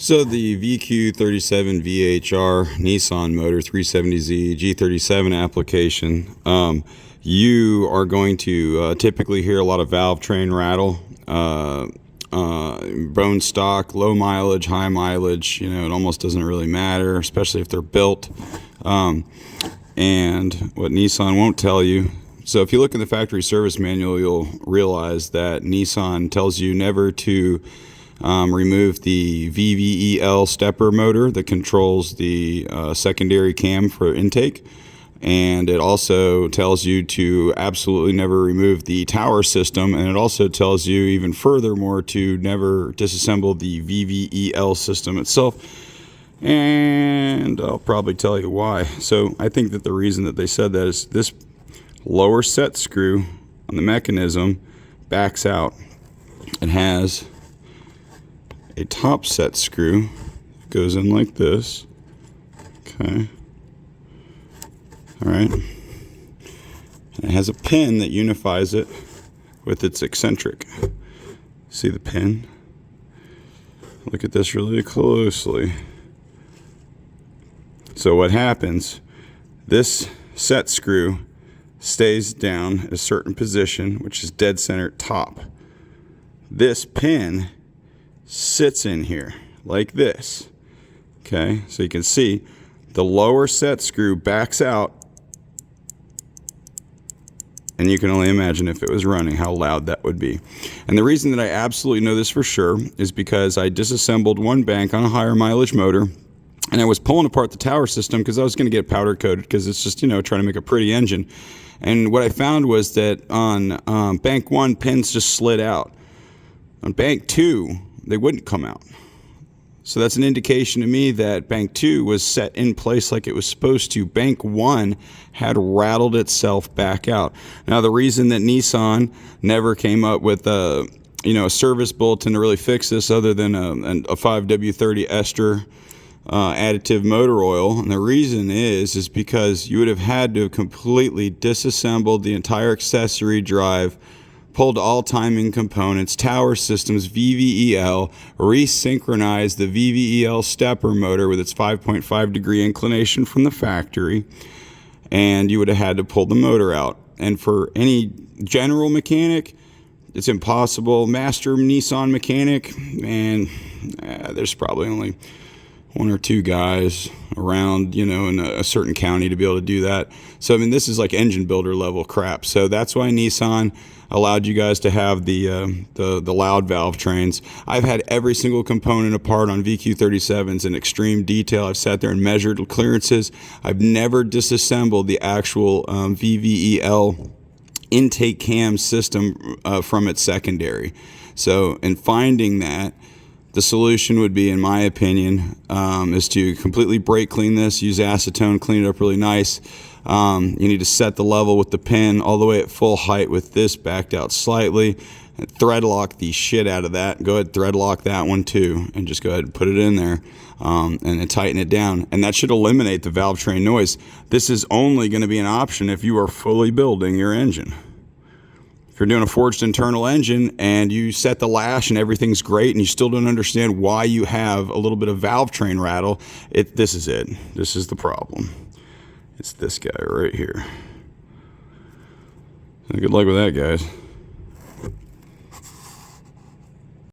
So the VQ37 VHR Nissan motor 370Z G37 application, you are going to typically hear a lot of valvetrain rattle, bone stock, low mileage, high mileage. You know, it almost doesn't really matter, especially if they're built. And what Nissan won't tell you. So if you look in the factory service manual, you'll realize that Nissan tells you never to remove the VVEL stepper motor that controls the secondary cam for intake. And it also tells you to absolutely never remove the tower system. And it also tells you even furthermore to never disassemble the VVEL system itself. And I'll probably tell you why. So I think that the reason that they said that is this lower set screw on the mechanism backs out. It has a top set screw, goes in like this. Okay. All right. And it has a pin that unifies it with its eccentric. See the pin? Look at this really closely. So what happens, this set screw stays down at a certain position, which is dead center top. This pin sits in here like this. Okay, so you can see the lower set screw backs out, and you can only imagine if it was running how loud that would be. And the reason that I absolutely know this for sure is because I disassembled one bank on a higher mileage motor, and I was pulling apart the tower system because I was going to get powder coated because it's just, you know, trying to make a pretty engine. And what I found was that on bank 1, pins just slid out. On bank 2, they wouldn't come out. So that's an indication to me that bank 2 was set in place like it was supposed to. Bank 1 had rattled itself back out. Now, the reason that Nissan never came up with a service bulletin to really fix this other than a 5W30 ester additive motor oil, and the reason is because you would have had to have completely disassembled the entire accessory drive, pulled all timing components, tower systems, VVEL, resynchronized the VVEL stepper motor with its 5.5 degree inclination from the factory, and you would have had to pull the motor out. And for any general mechanic, it's impossible. Master Nissan mechanic, and there's probably only 1 or 2 guys around, you know, in a certain county to be able to do that. So, I mean, this is like engine builder level crap. So that's why Nissan allowed you guys to have the loud valve trains. I've had every single component apart on VQ37s in extreme detail. I've sat there and measured clearances. I've never disassembled the actual VVEL intake cam system from its secondary. So in finding that, the solution would be, in my opinion, is to completely brake clean this, use acetone, clean it up really nice. You need to set the level with the pin all the way at full height with this backed out slightly. And thread lock the shit out of that. Go ahead, thread lock that one too, and just go ahead and put it in there and then tighten it down. And that should eliminate the valve train noise. This is only going to be an option if you are fully building your engine. If you're doing a forged internal engine and you set the lash and everything's great and you still don't understand why you have a little bit of valve train rattle, this is it. This is the problem. It's this guy right here. Good luck with that, guys.